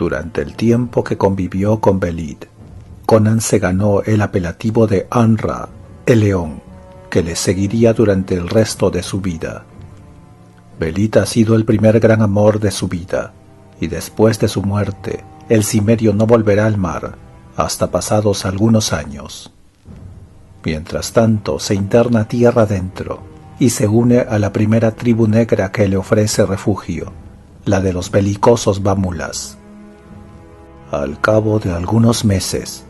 Durante el tiempo que convivió con Belit, Conan se ganó el apelativo de An-Ra, el león, que le seguiría durante el resto de su vida. Belit ha sido el primer gran amor de su vida, y después de su muerte, el cimerio no volverá al mar hasta pasados algunos años. Mientras tanto, se interna tierra adentro y se une a la primera tribu negra que le ofrece refugio, la de los belicosos Bamulas. Al cabo de algunos meses,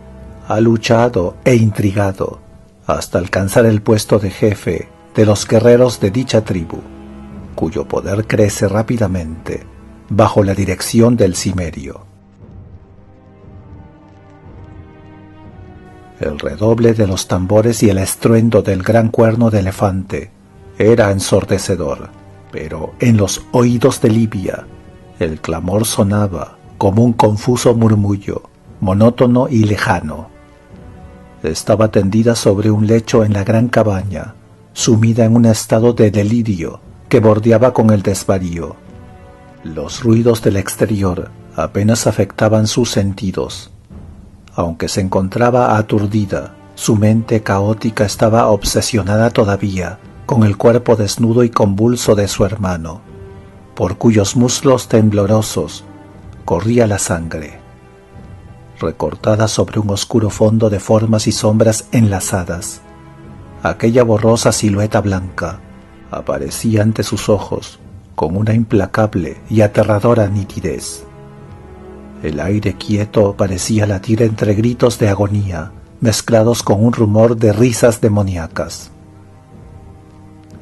ha luchado e intrigado hasta alcanzar el puesto de jefe de los guerreros de dicha tribu, cuyo poder crece rápidamente bajo la dirección del cimerio. El redoble de los tambores y el estruendo del gran cuerno de elefante era ensordecedor, pero en los oídos de Livia el clamor sonaba como un confuso murmullo, monótono y lejano. Estaba tendida sobre un lecho en la gran cabaña, sumida en un estado de delirio que bordeaba con el desvarío. Los ruidos del exterior apenas afectaban sus sentidos. Aunque se encontraba aturdida, su mente caótica estaba obsesionada todavía con el cuerpo desnudo y convulso de su hermano, por cuyos muslos temblorosos corría la sangre. Recortada sobre un oscuro fondo de formas y sombras enlazadas, aquella borrosa silueta blanca aparecía ante sus ojos con una implacable y aterradora nitidez. El aire quieto parecía latir entre gritos de agonía, mezclados con un rumor de risas demoníacas.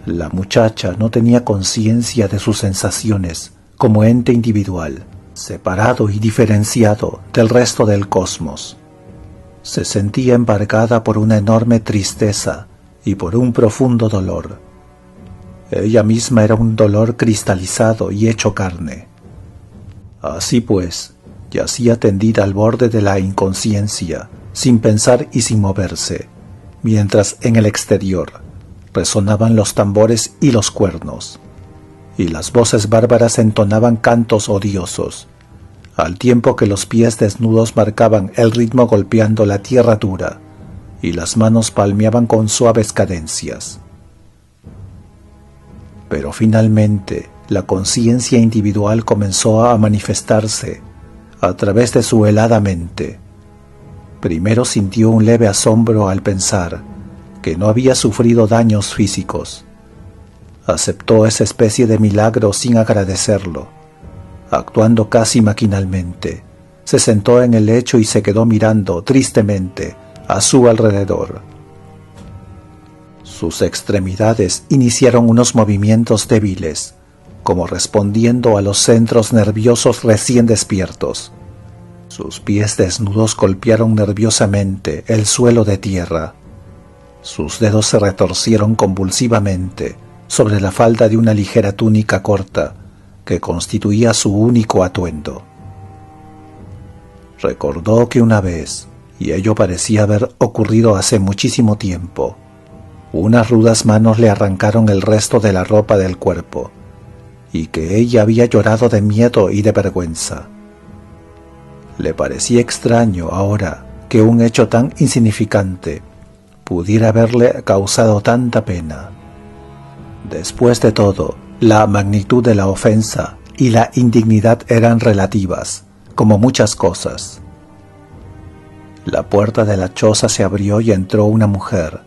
La muchacha no tenía conciencia de sus sensaciones como ente individual, separado y diferenciado del resto del cosmos. Se sentía embargada por una enorme tristeza y por un profundo dolor. Ella misma era un dolor cristalizado y hecho carne. Así pues, yacía tendida al borde de la inconsciencia, sin pensar y sin moverse, mientras en el exterior resonaban los tambores y los cuernos, y las voces bárbaras entonaban cantos odiosos, al tiempo que los pies desnudos marcaban el ritmo golpeando la tierra dura, y las manos palmeaban con suaves cadencias. Pero finalmente la conciencia individual comenzó a manifestarse a través de su helada mente. Primero sintió un leve asombro al pensar que no había sufrido daños físicos. Aceptó esa especie de milagro sin agradecerlo. Actuando casi maquinalmente, se sentó en el lecho y se quedó mirando tristemente a su alrededor. Sus extremidades iniciaron unos movimientos débiles, como respondiendo a los centros nerviosos recién despiertos. Sus pies desnudos golpearon nerviosamente el suelo de tierra. Sus dedos se retorcieron convulsivamente sobre la falda de una ligera túnica corta que constituía su único atuendo. Recordó que una vez, y ello parecía haber ocurrido hace muchísimo tiempo, unas rudas manos le arrancaron el resto de la ropa del cuerpo, y que ella había llorado de miedo y de vergüenza. Le parecía extraño ahora que un hecho tan insignificante pudiera haberle causado tanta pena. Después de todo, la magnitud de la ofensa y la indignidad eran relativas, como muchas cosas. La puerta de la choza se abrió y entró una mujer,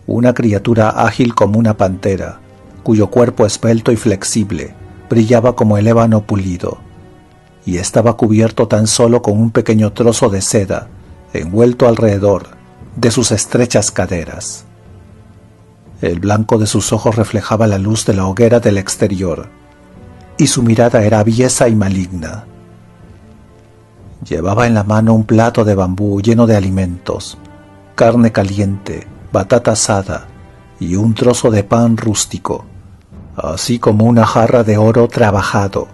una criatura ágil como una pantera, cuyo cuerpo esbelto y flexible brillaba como el ébano pulido, y estaba cubierto tan solo con un pequeño trozo de seda envuelto alrededor de sus estrechas caderas. El blanco de sus ojos reflejaba la luz de la hoguera del exterior, y su mirada era aviesa y maligna. Llevaba en la mano un plato de bambú lleno de alimentos, carne caliente, batata asada y un trozo de pan rústico, así como una jarra de oro trabajado,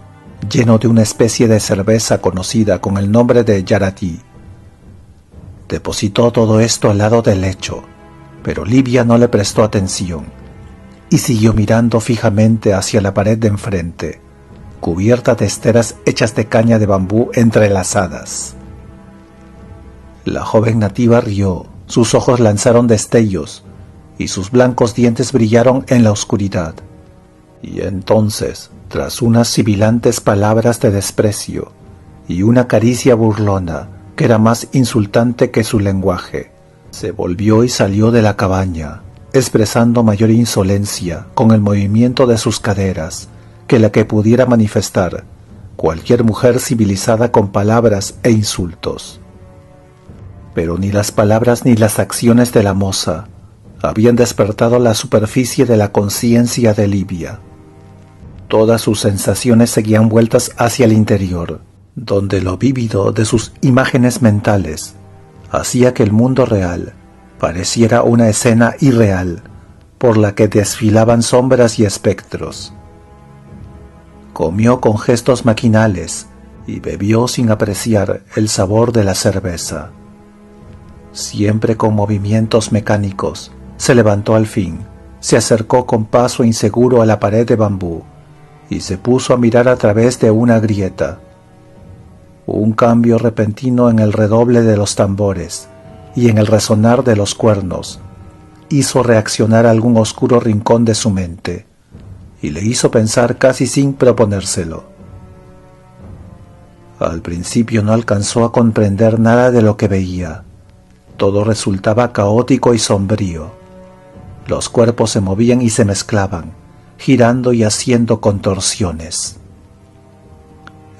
lleno de una especie de cerveza conocida con el nombre de Yarati. Depositó todo esto al lado del lecho, pero Livia no le prestó atención y siguió mirando fijamente hacia la pared de enfrente, cubierta de esteras hechas de caña de bambú entrelazadas. La joven nativa rió, sus ojos lanzaron destellos, y sus blancos dientes brillaron en la oscuridad. Y entonces, tras unas sibilantes palabras de desprecio y una caricia burlona que era más insultante que su lenguaje, se volvió y salió de la cabaña, expresando mayor insolencia con el movimiento de sus caderas que la que pudiera manifestar cualquier mujer civilizada con palabras e insultos. Pero ni las palabras ni las acciones de la moza habían despertado la superficie de la conciencia de Livia. Todas sus sensaciones seguían vueltas hacia el interior, donde lo vívido de sus imágenes mentales hacía que el mundo real pareciera una escena irreal por la que desfilaban sombras y espectros. Comió con gestos maquinales y bebió sin apreciar el sabor de la cerveza. Siempre con movimientos mecánicos, se levantó al fin, se acercó con paso inseguro a la pared de bambú y se puso a mirar a través de una grieta. Un cambio repentino en el redoble de los tambores y en el resonar de los cuernos hizo reaccionar algún oscuro rincón de su mente y le hizo pensar casi sin proponérselo. Al principio no alcanzó a comprender nada de lo que veía. Todo resultaba caótico y sombrío. Los cuerpos se movían y se mezclaban, girando y haciendo contorsiones.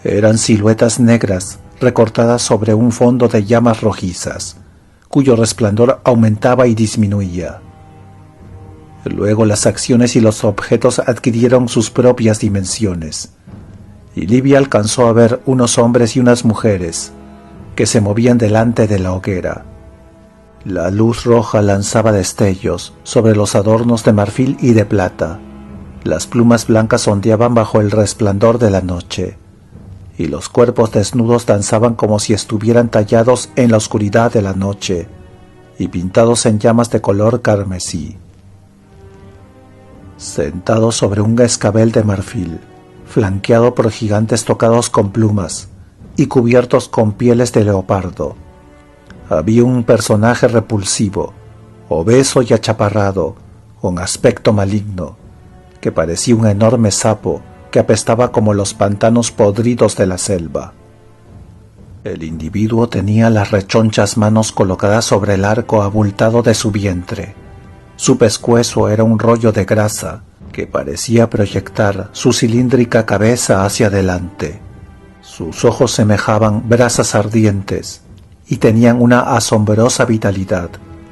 Eran siluetas negras recortadas sobre un fondo de llamas rojizas, cuyo resplandor aumentaba y disminuía. Luego las acciones y los objetos adquirieron sus propias dimensiones, y Livia alcanzó a ver unos hombres y unas mujeres que se movían delante de la hoguera. La luz roja lanzaba destellos sobre los adornos de marfil y de plata. Las plumas blancas ondeaban bajo el resplandor de la noche, y los cuerpos desnudos danzaban como si estuvieran tallados en la oscuridad de la noche y pintados en llamas de color carmesí. Sentado sobre un escabel de marfil, flanqueado por gigantes tocados con plumas y cubiertos con pieles de leopardo, había un personaje repulsivo, obeso y achaparrado, con aspecto maligno, que parecía un enorme sapo que apestaba como los pantanos podridos de la selva. El individuo tenía las rechonchas manos colocadas sobre el arco abultado de su vientre. Su pescuezo era un rollo de grasa que parecía proyectar su cilíndrica cabeza hacia adelante. Sus ojos semejaban brasas ardientes y tenían una asombrosa vitalidad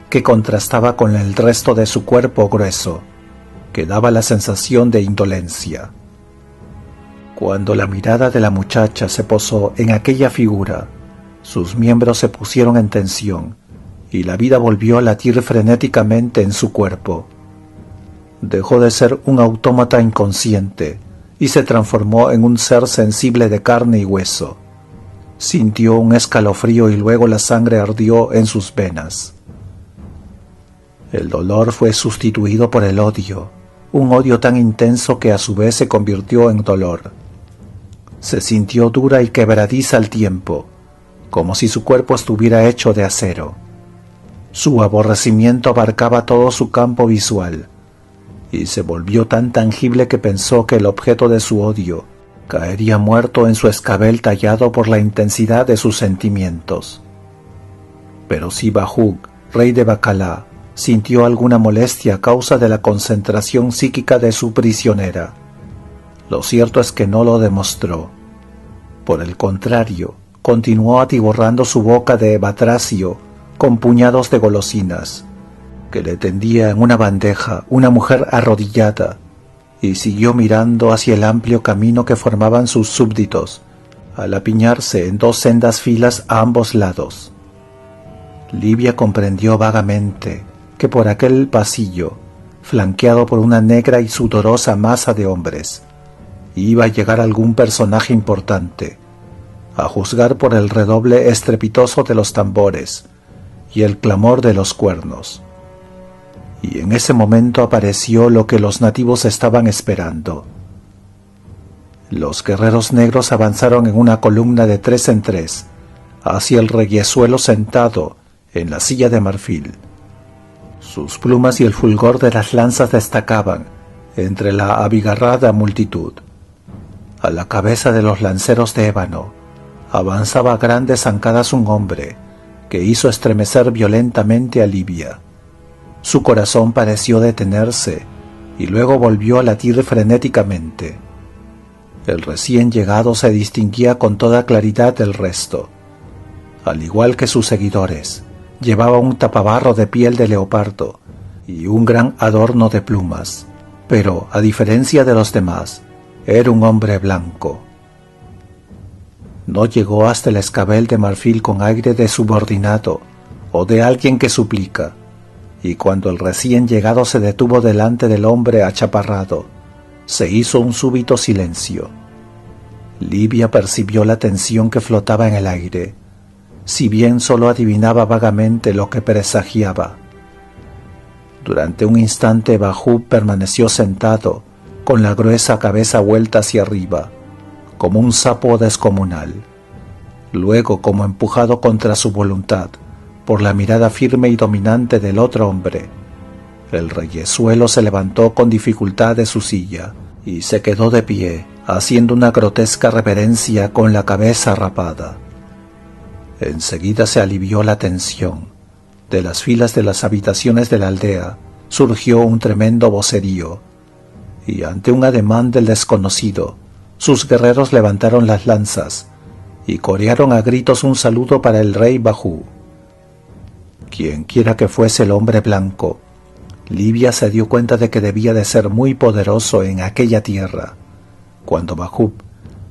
que contrastaba con el resto de su cuerpo grueso, que daba la sensación de indolencia. Cuando la mirada de la muchacha se posó en aquella figura, sus miembros se pusieron en tensión y la vida volvió a latir frenéticamente en su cuerpo. Dejó de ser un autómata inconsciente y se transformó en un ser sensible de carne y hueso. Sintió un escalofrío y luego la sangre ardió en sus venas. El dolor fue sustituido por el odio, un odio tan intenso que a su vez se convirtió en dolor. Se sintió dura y quebradiza al tiempo, como si su cuerpo estuviera hecho de acero. Su aborrecimiento abarcaba todo su campo visual, y se volvió tan tangible que pensó que el objeto de su odio caería muerto en su escabel tallado por la intensidad de sus sentimientos. Pero si Bahug, rey de Bacalá, sintió alguna molestia a causa de la concentración psíquica de su prisionera, lo cierto es que no lo demostró. Por el contrario, continuó atiborrando su boca de batracio con puñados de golosinas, que le tendía en una bandeja una mujer arrodillada, y siguió mirando hacia el amplio camino que formaban sus súbditos, al apiñarse en dos sendas filas a ambos lados. Livia comprendió vagamente que por aquel pasillo, flanqueado por una negra y sudorosa masa de hombres, iba a llegar algún personaje importante, a juzgar por el redoble estrepitoso de los tambores y el clamor de los cuernos. Y en ese momento apareció lo que los nativos estaban esperando. Los guerreros negros avanzaron en una columna de 3 en 3 hacia el reyezuelo sentado en la silla de marfil. Sus plumas y el fulgor de las lanzas destacaban entre la abigarrada multitud. A la cabeza de los lanceros de ébano avanzaba a grandes zancadas un hombre que hizo estremecer violentamente a Libia. Su corazón pareció detenerse y luego volvió a latir frenéticamente. El recién llegado se distinguía con toda claridad del resto. Al igual que sus seguidores, llevaba un tapabarro de piel de leopardo y un gran adorno de plumas, pero, a diferencia de los demás, era un hombre blanco. No llegó hasta el escabel de marfil con aire de subordinado o de alguien que suplica, y cuando el recién llegado se detuvo delante del hombre achaparrado, se hizo un súbito silencio. Libia percibió la tensión que flotaba en el aire, si bien solo adivinaba vagamente lo que presagiaba. Durante un instante Bahub permaneció sentado, con la gruesa cabeza vuelta hacia arriba, como un sapo descomunal. Luego, como empujado contra su voluntad, por la mirada firme y dominante del otro hombre, el reyezuelo se levantó con dificultad de su silla y se quedó de pie, haciendo una grotesca reverencia con la cabeza rapada. Enseguida se alivió la tensión. De las filas de las habitaciones de la aldea surgió un tremendo vocerío, y ante un ademán del desconocido, sus guerreros levantaron las lanzas y corearon a gritos un saludo para el rey Bahub. Quienquiera que fuese el hombre blanco, Libia se dio cuenta de que debía de ser muy poderoso en aquella tierra, cuando Bahub,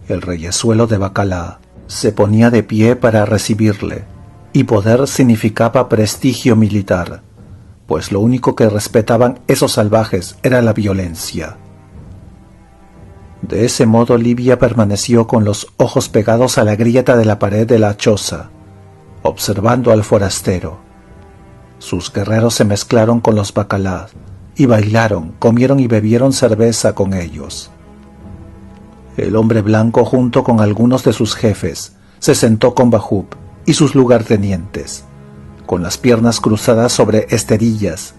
el reyezuelo de Bacalá, se ponía de pie para recibirle, y poder significaba prestigio militar, pues lo único que respetaban esos salvajes era la violencia. De ese modo Libia permaneció con los ojos pegados a la grieta de la pared de la choza, observando al forastero. Sus guerreros se mezclaron con los Bacalá y bailaron, comieron y bebieron cerveza con ellos. El hombre blanco, junto con algunos de sus jefes, se sentó con Bahub y sus lugartenientes, con las piernas cruzadas sobre esterillas,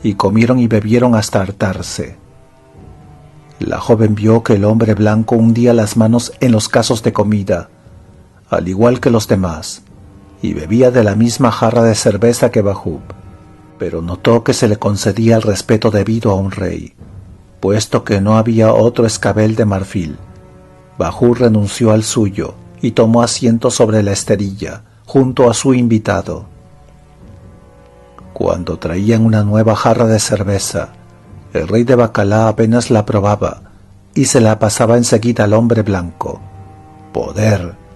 y comieron y bebieron hasta hartarse. La joven vio que el hombre blanco hundía las manos en los casos de comida, al igual que los demás, y bebía de la misma jarra de cerveza que Bahub, pero notó que se le concedía el respeto debido a un rey, puesto que no había otro escabel de marfil. Bahub renunció al suyo y tomó asiento sobre la esterilla, junto a su invitado. Cuando traían una nueva jarra de cerveza, el rey de Bacalá apenas la probaba y se la pasaba enseguida al hombre blanco. Poder.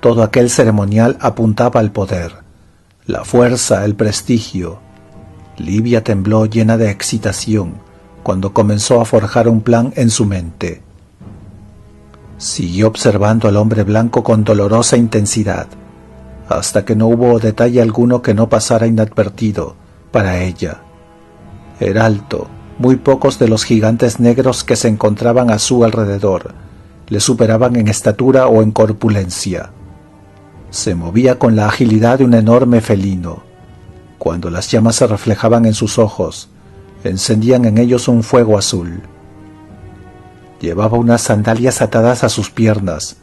Todo aquel ceremonial apuntaba al poder, la fuerza, el prestigio. Libia tembló llena de excitación cuando comenzó a forjar un plan en su mente. Siguió observando al hombre blanco con dolorosa intensidad, hasta que no hubo detalle alguno que no pasara inadvertido para ella. Era alto, muy pocos de los gigantes negros que se encontraban a su alrededor le superaban en estatura o en corpulencia. Se movía con la agilidad de un enorme felino. Cuando las llamas se reflejaban en sus ojos, encendían en ellos un fuego azul. Llevaba unas sandalias atadas a sus piernas,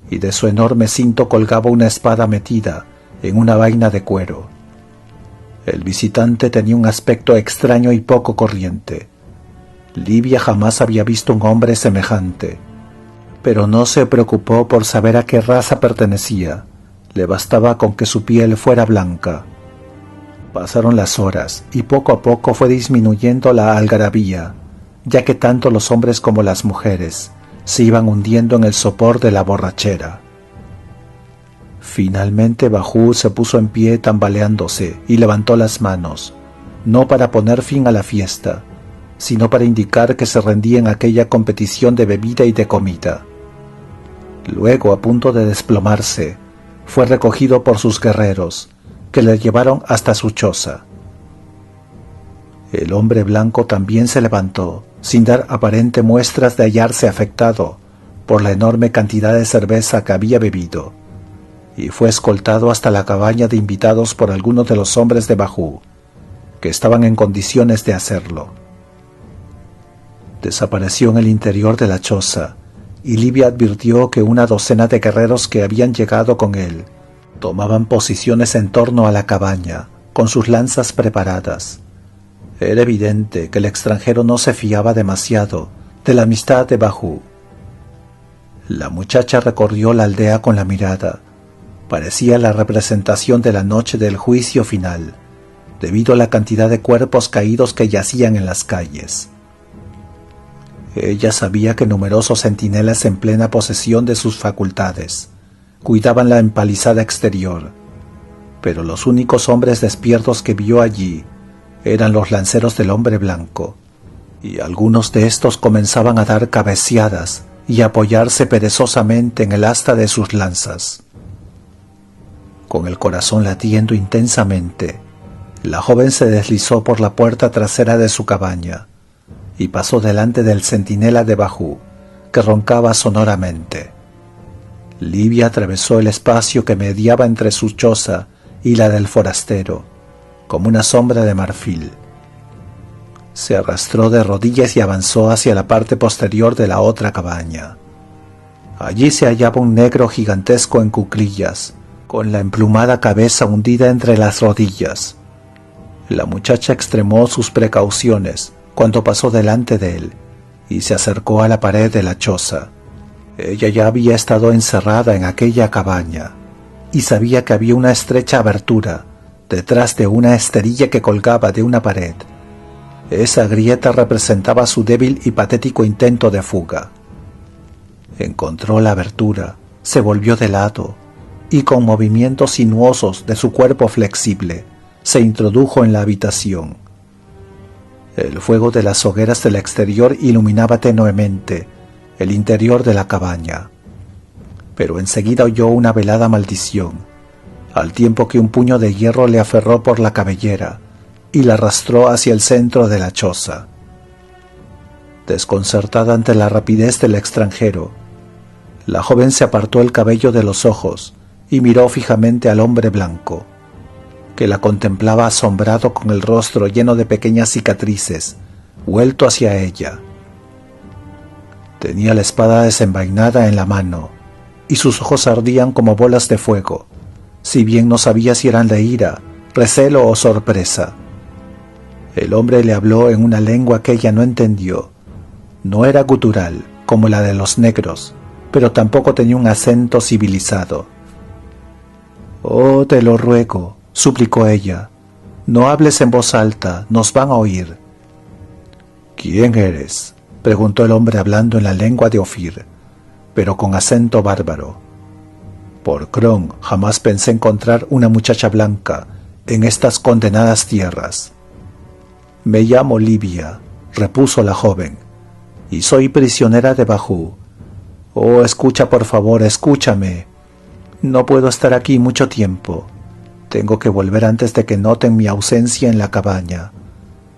y de su enorme cinto colgaba una espada metida en una vaina de cuero. El visitante tenía un aspecto extraño y poco corriente. Libia jamás había visto un hombre semejante, pero no se preocupó por saber a qué raza pertenecía. Le bastaba con que su piel fuera blanca. Pasaron las horas y poco a poco fue disminuyendo la algarabía, ya que tanto los hombres como las mujeres se iban hundiendo en el sopor de la borrachera. Finalmente Bahub se puso en pie tambaleándose y levantó las manos, no para poner fin a la fiesta, sino para indicar que se rendía en aquella competición de bebida y de comida. Luego, a punto de desplomarse, fue recogido por sus guerreros, que le llevaron hasta su choza. El hombre blanco también se levantó, sin dar aparente muestras de hallarse afectado por la enorme cantidad de cerveza que había bebido, y fue escoltado hasta la cabaña de invitados por algunos de los hombres de Baju, que estaban en condiciones de hacerlo. Desapareció en el interior de la choza, y Livia advirtió que una docena de guerreros que habían llegado con él tomaban posiciones en torno a la cabaña, con sus lanzas preparadas. Era evidente que el extranjero no se fiaba demasiado de la amistad de Baju. La muchacha recorrió la aldea con la mirada. Parecía la representación de la noche del juicio final, debido a la cantidad de cuerpos caídos que yacían en las calles. Ella sabía que numerosos centinelas en plena posesión de sus facultades cuidaban la empalizada exterior, pero los únicos hombres despiertos que vio allí eran los lanceros del hombre blanco, y algunos de estos comenzaban a dar cabeceadas y a apoyarse perezosamente en el asta de sus lanzas. Con el corazón latiendo intensamente, la joven se deslizó por la puerta trasera de su cabaña y pasó delante del centinela de Baju, que roncaba sonoramente. Livia atravesó el espacio que mediaba entre su choza y la del forastero, como una sombra de marfil. Se arrastró de rodillas y avanzó hacia la parte posterior de la otra cabaña. Allí se hallaba un negro gigantesco en cuclillas, con la emplumada cabeza hundida entre las rodillas. La muchacha extremó sus precauciones cuando pasó delante de él y se acercó a la pared de la choza. Ella ya había estado encerrada en aquella cabaña y sabía que había una estrecha abertura detrás de una esterilla que colgaba de una pared. Esa grieta representaba su débil y patético intento de fuga. Encontró la abertura, se volvió de lado y con movimientos sinuosos de su cuerpo flexible se introdujo en la habitación. El fuego de las hogueras del exterior iluminaba tenuemente el interior de la cabaña, pero enseguida oyó una velada maldición, al tiempo que un puño de hierro le aferró por la cabellera y la arrastró hacia el centro de la choza. Desconcertada ante la rapidez del extranjero, la joven se apartó el cabello de los ojos y miró fijamente al hombre blanco, que la contemplaba asombrado con el rostro lleno de pequeñas cicatrices, vuelto hacia ella. Tenía la espada desenvainada en la mano, y sus ojos ardían como bolas de fuego, si bien no sabía si eran de ira, recelo o sorpresa. El hombre le habló en una lengua que ella no entendió. No era gutural, como la de los negros, pero tampoco tenía un acento civilizado. «Oh, te lo ruego», suplicó ella, «no hables en voz alta, nos van a oír». «¿Quién eres?», preguntó el hombre hablando en la lengua de Ofir, pero con acento bárbaro. «Por Kron, jamás pensé encontrar una muchacha blanca en estas condenadas tierras». «Me llamo Livia», repuso la joven, «y soy prisionera de Baju. Oh, escucha por favor, escúchame. No puedo estar aquí mucho tiempo. Tengo que volver antes de que noten mi ausencia en la cabaña.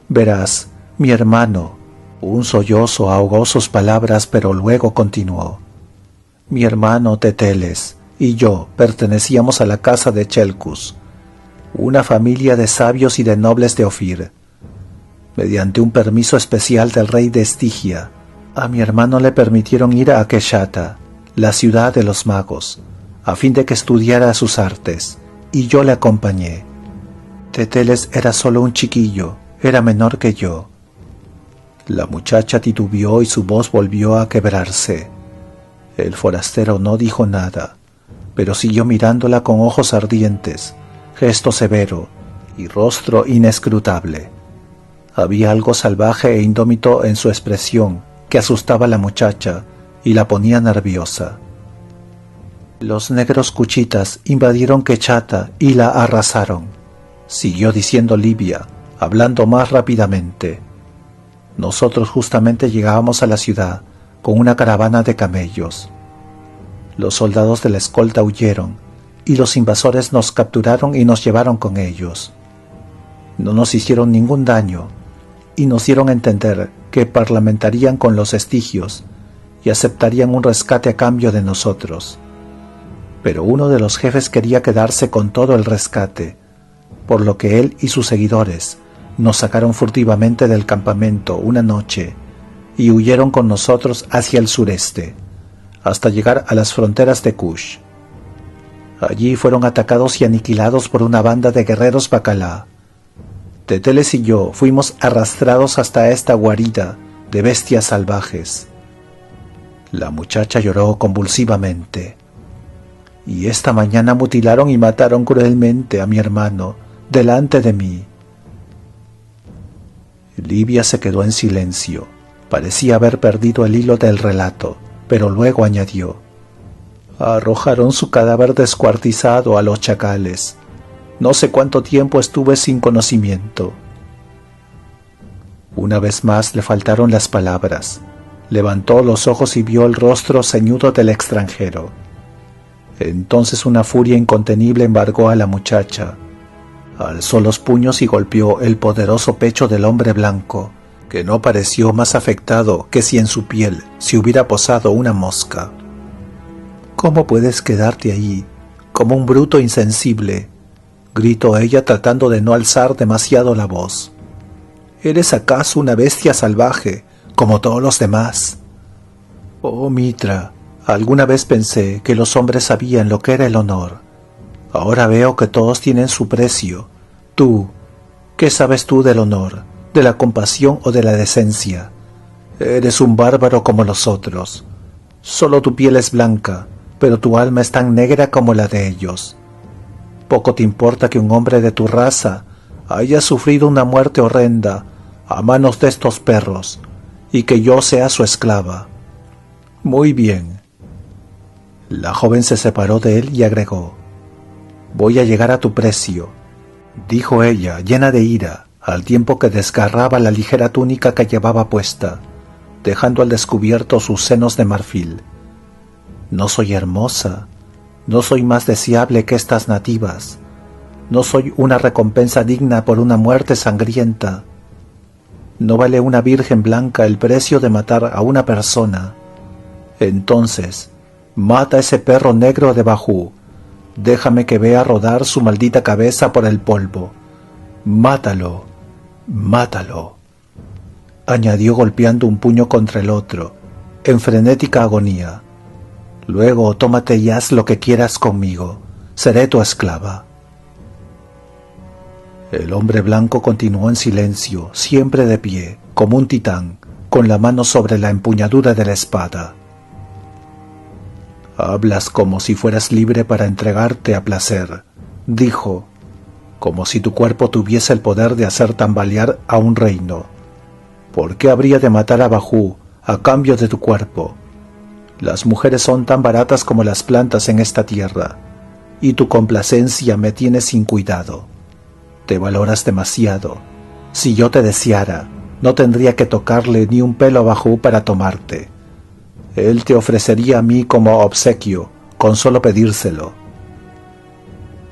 Verás, mi hermano». Un sollozo ahogó sus palabras, pero luego continuó. «Mi hermano Teteles y yo pertenecíamos a la casa de Chelcus, una familia de sabios y de nobles de Ofir. Mediante un permiso especial del rey de Estigia, a mi hermano le permitieron ir a Akeshata, la ciudad de los magos, a fin de que estudiara sus artes, y yo le acompañé. Teteles era solo un chiquillo, era menor que yo». La muchacha titubeó y su voz volvió a quebrarse. El forastero no dijo nada, pero siguió mirándola con ojos ardientes, gesto severo y rostro inescrutable. Había algo salvaje e indómito en su expresión que asustaba a la muchacha y la ponía nerviosa. «Los negros cuchitas invadieron Quechata y la arrasaron», siguió diciendo Livia, hablando más rápidamente. «Nosotros justamente llegábamos a la ciudad con una caravana de camellos. Los soldados de la escolta huyeron y los invasores nos capturaron y nos llevaron con ellos. No nos hicieron ningún daño y nos dieron a entender que parlamentarían con los estigios y aceptarían un rescate a cambio de nosotros. Pero uno de los jefes quería quedarse con todo el rescate, por lo que él y sus seguidores nos sacaron furtivamente del campamento una noche y huyeron con nosotros hacia el sureste, hasta llegar a las fronteras de Kush. Allí fueron atacados y aniquilados por una banda de guerreros bacalá. Teteles y yo fuimos arrastrados hasta esta guarida de bestias salvajes. La muchacha lloró convulsivamente. Y esta mañana mutilaron y mataron cruelmente a mi hermano delante de mí. Livia se quedó en silencio. Parecía haber perdido el hilo del relato, pero luego añadió: arrojaron su cadáver descuartizado a los chacales. No sé cuánto tiempo estuve sin conocimiento. Una vez más le faltaron las palabras. Levantó los ojos y vio el rostro ceñudo del extranjero. Entonces una furia incontenible embargó a la muchacha. Alzó los puños y golpeó el poderoso pecho del hombre blanco, que no pareció más afectado que si en su piel se hubiera posado una mosca. «¿Cómo puedes quedarte ahí, como un bruto insensible?», gritó ella tratando de no alzar demasiado la voz. «¿Eres acaso una bestia salvaje, como todos los demás?». «Oh, Mitra, alguna vez pensé que los hombres sabían lo que era el honor. Ahora veo que todos tienen su precio. Tú, ¿qué sabes tú del honor, de la compasión o de la decencia? Eres un bárbaro como los otros. Solo tu piel es blanca, pero tu alma es tan negra como la de ellos. Poco te importa que un hombre de tu raza haya sufrido una muerte horrenda a manos de estos perros y que yo sea su esclava. Muy bien». La joven se separó de él y agregó: «Voy a llegar a tu precio», dijo ella, llena de ira, al tiempo que desgarraba la ligera túnica que llevaba puesta, dejando al descubierto sus senos de marfil. «No soy hermosa, no soy más deseable que estas nativas, no soy una recompensa digna por una muerte sangrienta. ¿No vale una virgen blanca el precio de matar a una persona? Entonces, mata a ese perro negro de Bajú. Déjame que vea rodar su maldita cabeza por el polvo. Mátalo, mátalo», añadió golpeando un puño contra el otro, en frenética agonía. «Luego tómate y haz lo que quieras conmigo. Seré tu esclava». El hombre blanco continuó en silencio, siempre de pie, como un titán, con la mano sobre la empuñadura de la espada. «Hablas como si fueras libre para entregarte a placer», dijo, «como si tu cuerpo tuviese el poder de hacer tambalear a un reino. ¿Por qué habría de matar a Bajú a cambio de tu cuerpo? Las mujeres son tan baratas como las plantas en esta tierra, y tu complacencia me tiene sin cuidado. Te valoras demasiado. Si yo te deseara, no tendría que tocarle ni un pelo a Bajú para tomarte. Él te ofrecería a mí como obsequio, con solo pedírselo».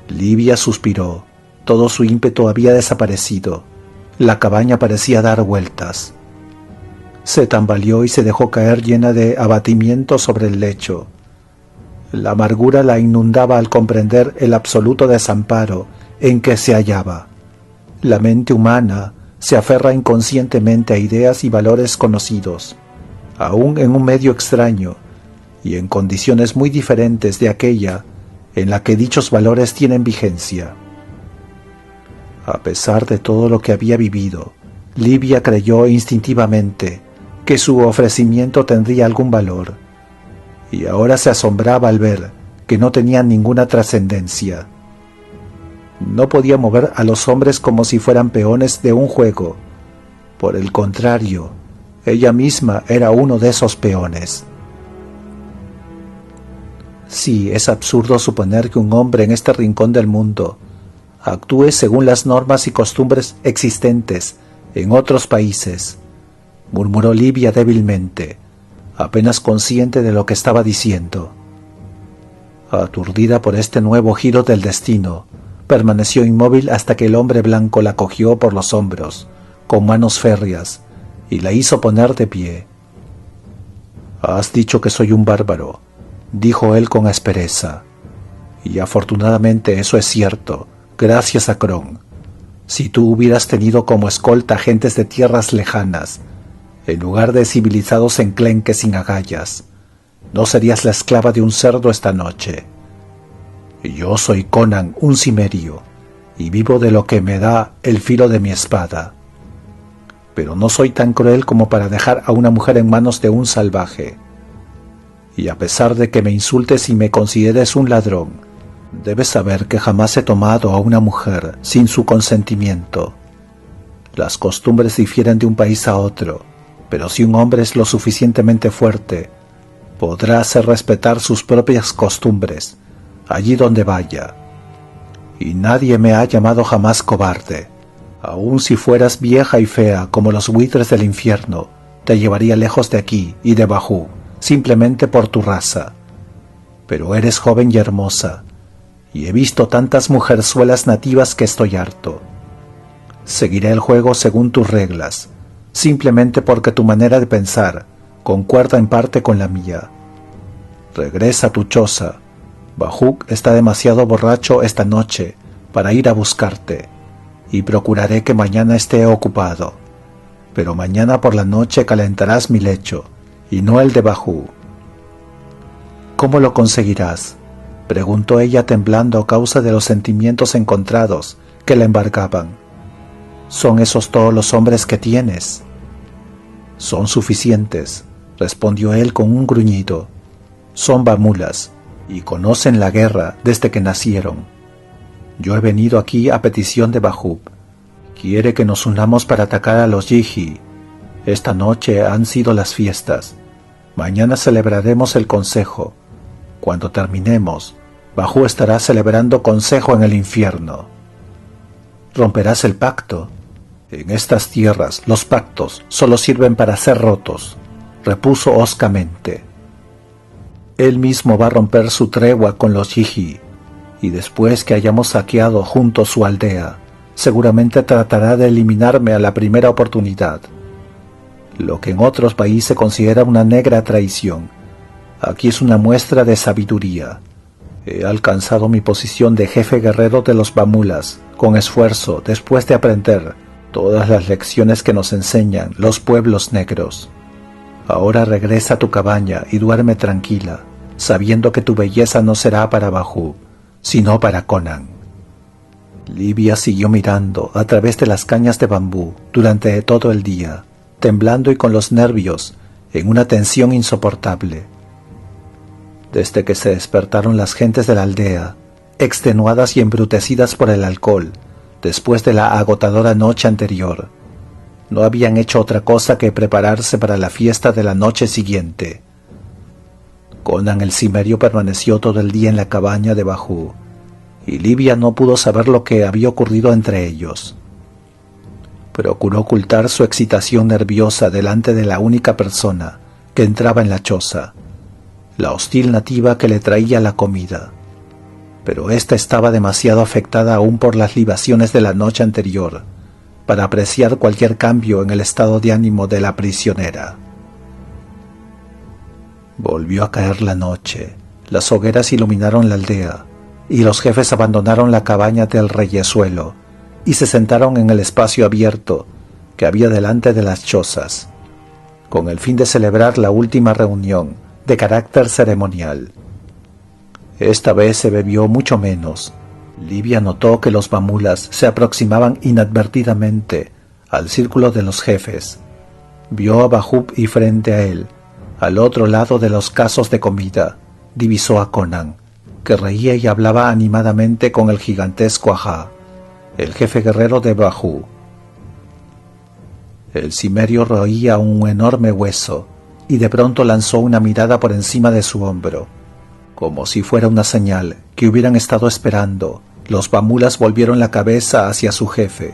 Livia suspiró. Todo su ímpetu había desaparecido. La cabaña parecía dar vueltas. Se tambaleó y se dejó caer llena de abatimiento sobre el lecho. La amargura la inundaba al comprender el absoluto desamparo en que se hallaba. La mente humana se aferra inconscientemente a ideas y valores conocidos, aún en un medio extraño y en condiciones muy diferentes de aquella en la que dichos valores tienen vigencia. A pesar de todo lo que había vivido, Livia creyó instintivamente que su ofrecimiento tendría algún valor, y ahora se asombraba al ver que no tenía ninguna trascendencia. No podía mover a los hombres como si fueran peones de un juego. Por el contrario, ella misma era uno de esos peones. Sí, es absurdo suponer que un hombre en este rincón del mundo actúe según las normas y costumbres existentes en otros países, murmuró Livia débilmente, apenas consciente de lo que estaba diciendo. Aturdida por este nuevo giro del destino, permaneció inmóvil hasta que el hombre blanco la cogió por los hombros, con manos férreas, y la hizo poner de pie. Has dicho que soy un bárbaro, dijo él con aspereza. Y afortunadamente eso es cierto, gracias a Kron. Si tú hubieras tenido como escolta gentes de tierras lejanas, en lugar de civilizados enclenques sin agallas, no serías la esclava de un cerdo esta noche. Yo soy Conan, un cimerio, y vivo de lo que me da el filo de mi espada. Pero no soy tan cruel como para dejar a una mujer en manos de un salvaje. Y a pesar de que me insultes y me consideres un ladrón, debes saber que jamás he tomado a una mujer sin su consentimiento. Las costumbres difieren de un país a otro, pero si un hombre es lo suficientemente fuerte, podrá hacer respetar sus propias costumbres, allí donde vaya. Y nadie me ha llamado jamás cobarde. Aun si fueras vieja y fea como los buitres del infierno, te llevaría lejos de aquí y de Baju, simplemente por tu raza. Pero eres joven y hermosa, y he visto tantas mujerzuelas nativas que estoy harto. Seguiré el juego según tus reglas, simplemente porque tu manera de pensar concuerda en parte con la mía. Regresa a tu choza. Bajuk está demasiado borracho esta noche para ir a buscarte, y procuraré que mañana esté ocupado. Pero mañana por la noche calentarás mi lecho, y no el de Baju. ¿Cómo lo conseguirás?, preguntó ella temblando a causa de los sentimientos encontrados que la embargaban. ¿Son esos todos los hombres que tienes? Son suficientes, respondió él con un gruñido. Son bamulas, y conocen la guerra desde que nacieron. Yo he venido aquí a petición de Bajub. Quiere que nos unamos para atacar a los Yihi. Esta noche han sido las fiestas. Mañana celebraremos el consejo. Cuando terminemos, Baju estará celebrando consejo en el infierno. ¿Romperás el pacto? En estas tierras los pactos solo sirven para ser rotos, repuso hoscamente. Él mismo va a romper su tregua con los Yihi, y después que hayamos saqueado juntos su aldea, seguramente tratará de eliminarme a la primera oportunidad. Lo que en otros países se considera una negra traición, aquí es una muestra de sabiduría. He alcanzado mi posición de jefe guerrero de los Bamulas con esfuerzo después de aprender todas las lecciones que nos enseñan los pueblos negros. Ahora regresa a tu cabaña y duerme tranquila, sabiendo que tu belleza no será para Baju, sino para Conan. Livia siguió mirando a través de las cañas de bambú durante todo el día, temblando y con los nervios en una tensión insoportable. Desde que se despertaron las gentes de la aldea, extenuadas y embrutecidas por el alcohol, después de la agotadora noche anterior, no habían hecho otra cosa que prepararse para la fiesta de la noche siguiente. Conan el cimerio permaneció todo el día en la cabaña de Baju, y Livia no pudo saber lo que había ocurrido entre ellos. Procuró ocultar su excitación nerviosa delante de la única persona que entraba en la choza, la hostil nativa que le traía la comida. Pero ésta estaba demasiado afectada aún por las libaciones de la noche anterior para apreciar cualquier cambio en el estado de ánimo de la prisionera. Volvió a caer la noche, las hogueras iluminaron la aldea, y los jefes abandonaron la cabaña del reyesuelo y se sentaron en el espacio abierto que había delante de las chozas, con el fin de celebrar la última reunión de carácter ceremonial. Esta vez se bebió mucho menos. Livia notó que los bamulas se aproximaban inadvertidamente al círculo de los jefes. Vio a Bajub y frente a él, al otro lado de los casos de comida, divisó a Conan, que reía y hablaba animadamente con el gigantesco Ajá, el jefe guerrero de Baju. El cimerio roía un enorme hueso y de pronto lanzó una mirada por encima de su hombro. Como si fuera una señal que hubieran estado esperando, los bamulas volvieron la cabeza hacia su jefe.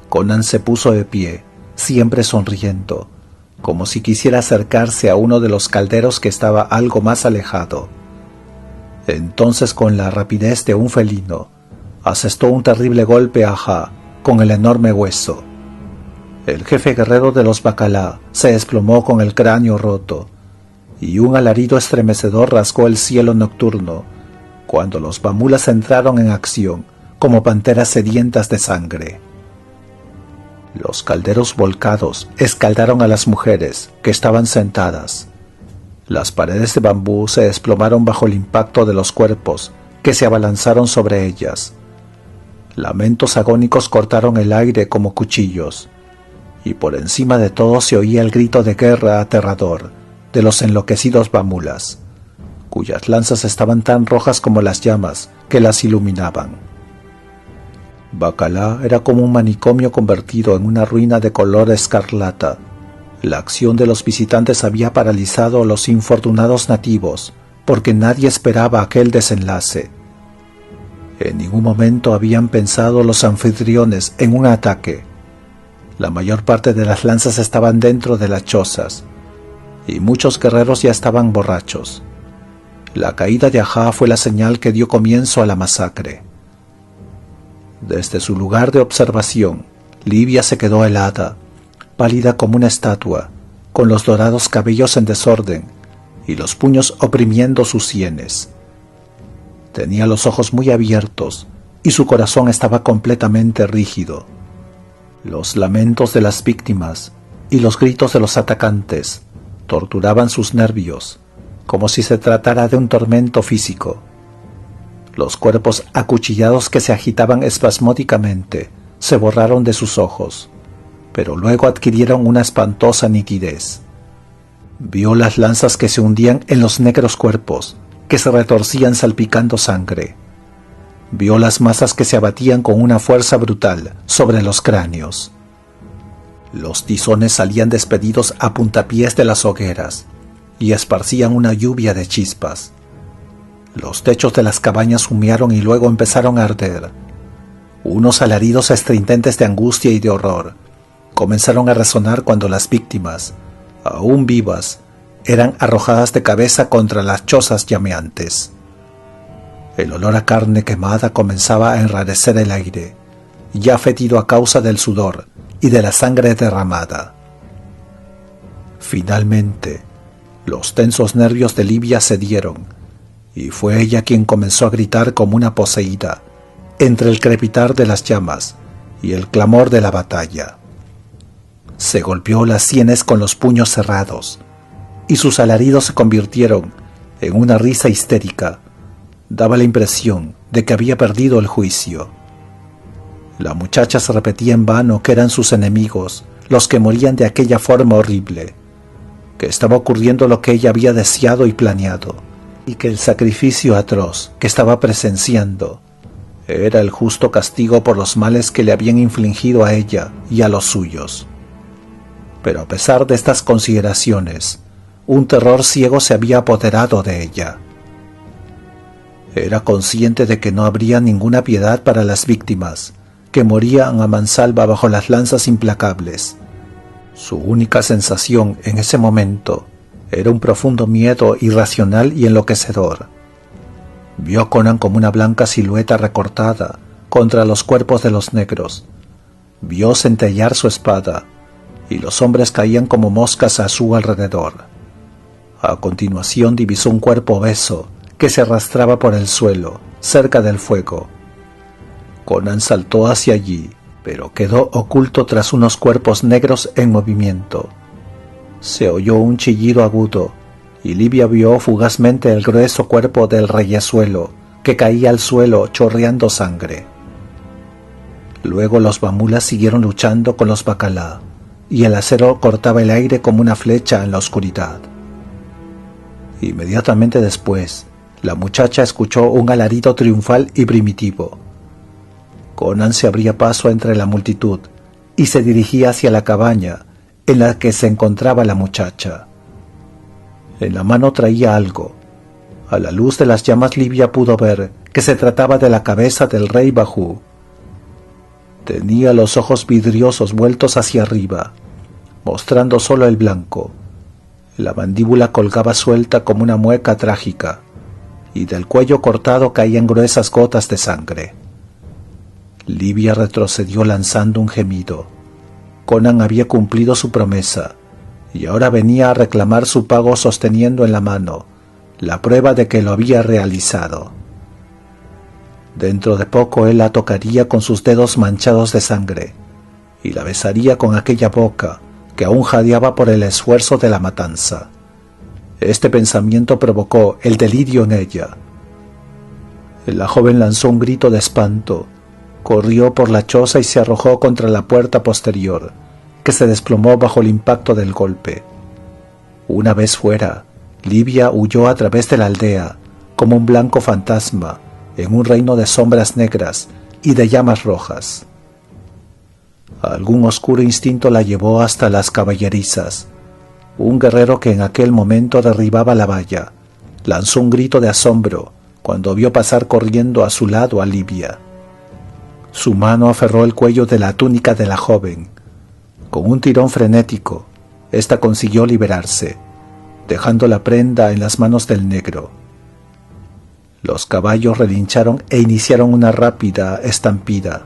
Conan se puso de pie, siempre sonriendo, como si quisiera acercarse a uno de los calderos que estaba algo más alejado. Entonces, con la rapidez de un felino, asestó un terrible golpe a Ajá con el enorme hueso. El jefe guerrero de los Bacalá se desplomó con el cráneo roto, y un alarido estremecedor rasgó el cielo nocturno cuando los bamulas entraron en acción como panteras sedientas de sangre. Los calderos volcados escaldaron a las mujeres que estaban sentadas. Las paredes de bambú se desplomaron bajo el impacto de los cuerpos que se abalanzaron sobre ellas. Lamentos agónicos cortaron el aire como cuchillos, y por encima de todo se oía el grito de guerra aterrador de los enloquecidos bamulas, cuyas lanzas estaban tan rojas como las llamas que las iluminaban. Bacalá era como un manicomio convertido en una ruina de color escarlata. La acción de los visitantes había paralizado a los infortunados nativos, porque nadie esperaba aquel desenlace. En ningún momento habían pensado los anfitriones en un ataque. La mayor parte de las lanzas estaban dentro de las chozas, y muchos guerreros ya estaban borrachos. La caída de Ajá fue la señal que dio comienzo a la masacre. Desde su lugar de observación, Livia se quedó helada, pálida como una estatua, con los dorados cabellos en desorden y los puños oprimiendo sus sienes. Tenía los ojos muy abiertos y su corazón estaba completamente rígido. Los lamentos de las víctimas y los gritos de los atacantes torturaban sus nervios, como si se tratara de un tormento físico. Los cuerpos acuchillados que se agitaban espasmódicamente se borraron de sus ojos, pero luego adquirieron una espantosa nitidez. Vio las lanzas que se hundían en los negros cuerpos, que se retorcían salpicando sangre. Vio las masas que se abatían con una fuerza brutal sobre los cráneos. Los tizones salían despedidos a puntapiés de las hogueras y esparcían una lluvia de chispas. Los techos de las cabañas humearon y luego empezaron a arder. Unos alaridos estridentes de angustia y de horror comenzaron a resonar cuando las víctimas, aún vivas, eran arrojadas de cabeza contra las chozas llameantes. El olor a carne quemada comenzaba a enrarecer el aire, ya fétido a causa del sudor y de la sangre derramada. Finalmente, los tensos nervios de Livia cedieron, y fue ella quien comenzó a gritar como una poseída, entre el crepitar de las llamas y el clamor de la batalla. Se golpeó las sienes con los puños cerrados, y sus alaridos se convirtieron en una risa histérica. Daba la impresión de que había perdido el juicio. La muchacha se repetía en vano que eran sus enemigos los que morían de aquella forma horrible, que estaba ocurriendo lo que ella había deseado y planeado, y que el sacrificio atroz que estaba presenciando era el justo castigo por los males que le habían infligido a ella y a los suyos. Pero a pesar de estas consideraciones, un terror ciego se había apoderado de ella. Era consciente de que no habría ninguna piedad para las víctimas, que morían a mansalva bajo las lanzas implacables. Su única sensación en ese momento era un profundo miedo irracional y enloquecedor. Vio a Conan como una blanca silueta recortada contra los cuerpos de los negros. Vio centellear su espada, y los hombres caían como moscas a su alrededor. A continuación divisó un cuerpo obeso que se arrastraba por el suelo, cerca del fuego. Conan saltó hacia allí, pero quedó oculto tras unos cuerpos negros en movimiento. Se oyó un chillido agudo, y Livia vio fugazmente el grueso cuerpo del reyezuelo, que caía al suelo chorreando sangre. Luego los bamulas siguieron luchando con los bacalá, y el acero cortaba el aire como una flecha en la oscuridad. Inmediatamente después, la muchacha escuchó un alarido triunfal y primitivo. Conan se abría paso entre la multitud y se dirigía hacia la cabaña en la que se encontraba la muchacha. En la mano traía algo. A la luz de las llamas Livia pudo ver que se trataba de la cabeza del rey Bajú. Tenía los ojos vidriosos vueltos hacia arriba, mostrando solo el blanco. La mandíbula colgaba suelta como una mueca trágica, y del cuello cortado caían gruesas gotas de sangre. Livia retrocedió lanzando un gemido. Conan había cumplido su promesa, y ahora venía a reclamar su pago sosteniendo en la mano la prueba de que lo había realizado. Dentro de poco él la tocaría con sus dedos manchados de sangre y la besaría con aquella boca que aún jadeaba por el esfuerzo de la matanza. Este pensamiento provocó el delirio en ella. La joven lanzó un grito de espanto, corrió por la choza y se arrojó contra la puerta posterior, que se desplomó bajo el impacto del golpe. Una vez fuera, Livia huyó a través de la aldea como un blanco fantasma en un reino de sombras negras y de llamas rojas. Algún oscuro instinto la llevó hasta las caballerizas. Un guerrero que en aquel momento derribaba la valla lanzó un grito de asombro cuando vio pasar corriendo a su lado a Livia. Su mano aferró el cuello de la túnica de la joven. Con un tirón frenético, ésta consiguió liberarse, dejando la prenda en las manos del negro. Los caballos relincharon e iniciaron una rápida estampida.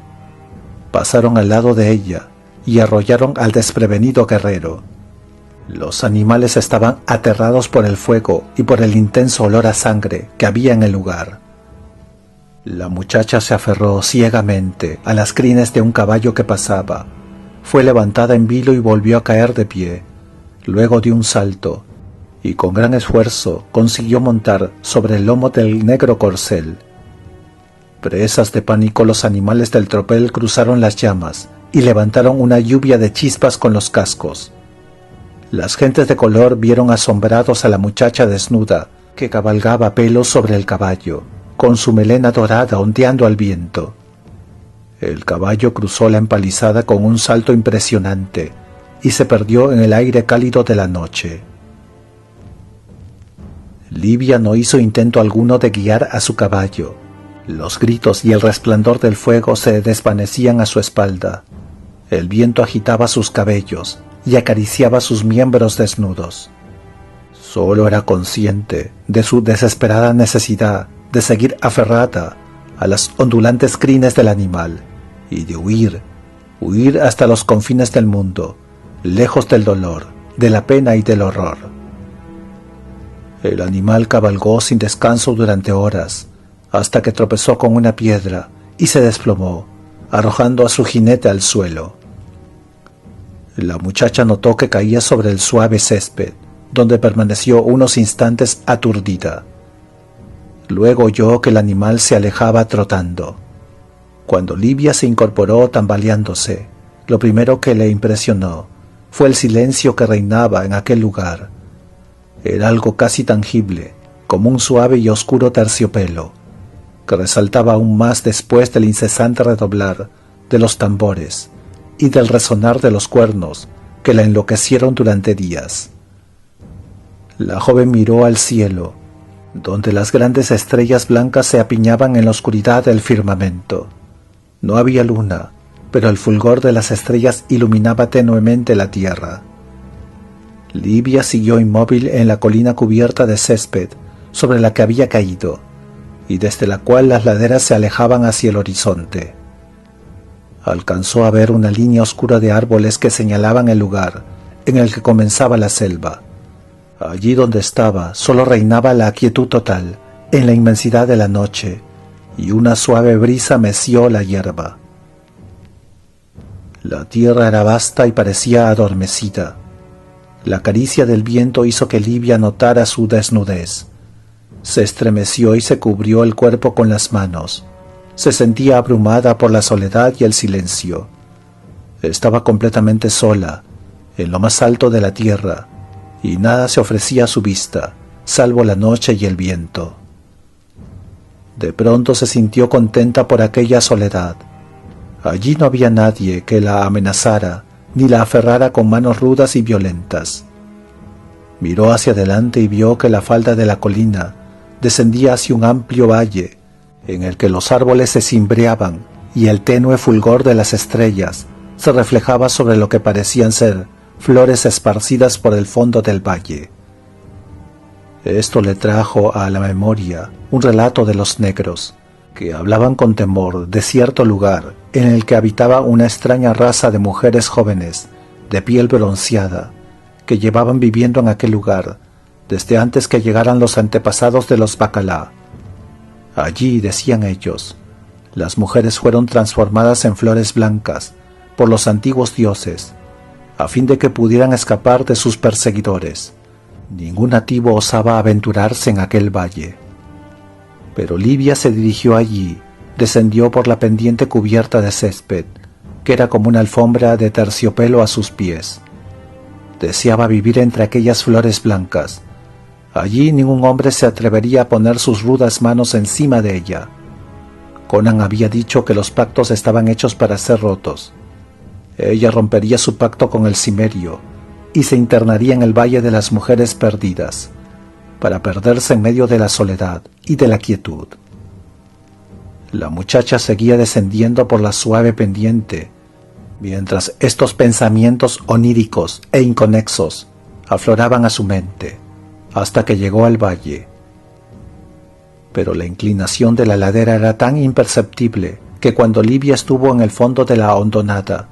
Pasaron al lado de ella y arrollaron al desprevenido guerrero. Los animales estaban aterrados por el fuego y por el intenso olor a sangre que había en el lugar. La muchacha se aferró ciegamente a las crines de un caballo que pasaba. Fue levantada en vilo y volvió a caer de pie. Luego dio un salto y con gran esfuerzo consiguió montar sobre el lomo del negro corcel. Presas de pánico, los animales del tropel cruzaron las llamas y levantaron una lluvia de chispas con los cascos. Las gentes de color vieron asombrados a la muchacha desnuda que cabalgaba pelos sobre el caballo, con su melena dorada ondeando al viento. El caballo cruzó la empalizada con un salto impresionante y se perdió en el aire cálido de la noche. Livia no hizo intento alguno de guiar a su caballo. Los gritos y el resplandor del fuego se desvanecían a su espalda. El viento agitaba sus cabellos y acariciaba sus miembros desnudos. Solo era consciente de su desesperada necesidad de seguir aferrada a las ondulantes crines del animal y de huir hasta los confines del mundo, lejos del dolor, de la pena y del horror. El animal cabalgó sin descanso durante horas, hasta que tropezó con una piedra y se desplomó, arrojando a su jinete al suelo. La muchacha notó que caía sobre el suave césped, donde permaneció unos instantes aturdida. Luego oyó que el animal se alejaba trotando. Cuando Livia se incorporó tambaleándose, lo primero que le impresionó fue el silencio que reinaba en aquel lugar. Era algo casi tangible, como un suave y oscuro terciopelo, que resaltaba aún más después del incesante redoblar de los tambores y del resonar de los cuernos que la enloquecieron durante días. La joven miró al cielo, donde las grandes estrellas blancas se apiñaban en la oscuridad del firmamento. No había luna, pero el fulgor de las estrellas iluminaba tenuemente la tierra. Livia siguió inmóvil en la colina cubierta de césped sobre la que había caído, y desde la cual las laderas se alejaban hacia el horizonte. Alcanzó a ver una línea oscura de árboles que señalaban el lugar en el que comenzaba la selva. Allí donde estaba solo reinaba la quietud total en la inmensidad de la noche, y una suave brisa meció la hierba. La tierra era vasta y parecía adormecida. La caricia del viento hizo que Livia notara su desnudez. Se estremeció y se cubrió el cuerpo con las manos. Se sentía abrumada por la soledad y el silencio. Estaba completamente sola, en lo más alto de la tierra, y nada se ofrecía a su vista, salvo la noche y el viento. De pronto se sintió contenta por aquella soledad. Allí no había nadie que la amenazara, ni la aferrara con manos rudas y violentas. Miró hacia adelante y vio que la falda de la colina descendía hacia un amplio valle, en el que los árboles se cimbreaban y el tenue fulgor de las estrellas se reflejaba sobre lo que parecían ser flores esparcidas por el fondo del valle. Esto le trajo a la memoria un relato de los negros, que hablaban con temor de cierto lugar en el que habitaba una extraña raza de mujeres jóvenes, de piel bronceada, que llevaban viviendo en aquel lugar desde antes que llegaran los antepasados de los Bacalá. Allí, decían ellos, las mujeres fueron transformadas en flores blancas por los antiguos dioses, a fin de que pudieran escapar de sus perseguidores. Ningún nativo osaba aventurarse en aquel valle. Pero Livia se dirigió allí, descendió por la pendiente cubierta de césped, que era como una alfombra de terciopelo a sus pies. Deseaba vivir entre aquellas flores blancas. Allí ningún hombre se atrevería a poner sus rudas manos encima de ella. Conan había dicho que los pactos estaban hechos para ser rotos. Ella rompería su pacto con el Cimerio y se internaría en el Valle de las Mujeres Perdidas, para perderse en medio de la soledad y de la quietud. La muchacha seguía descendiendo por la suave pendiente, mientras estos pensamientos oníricos e inconexos afloraban a su mente, hasta que llegó al valle. Pero la inclinación de la ladera era tan imperceptible que cuando Livia estuvo en el fondo de la hondonada,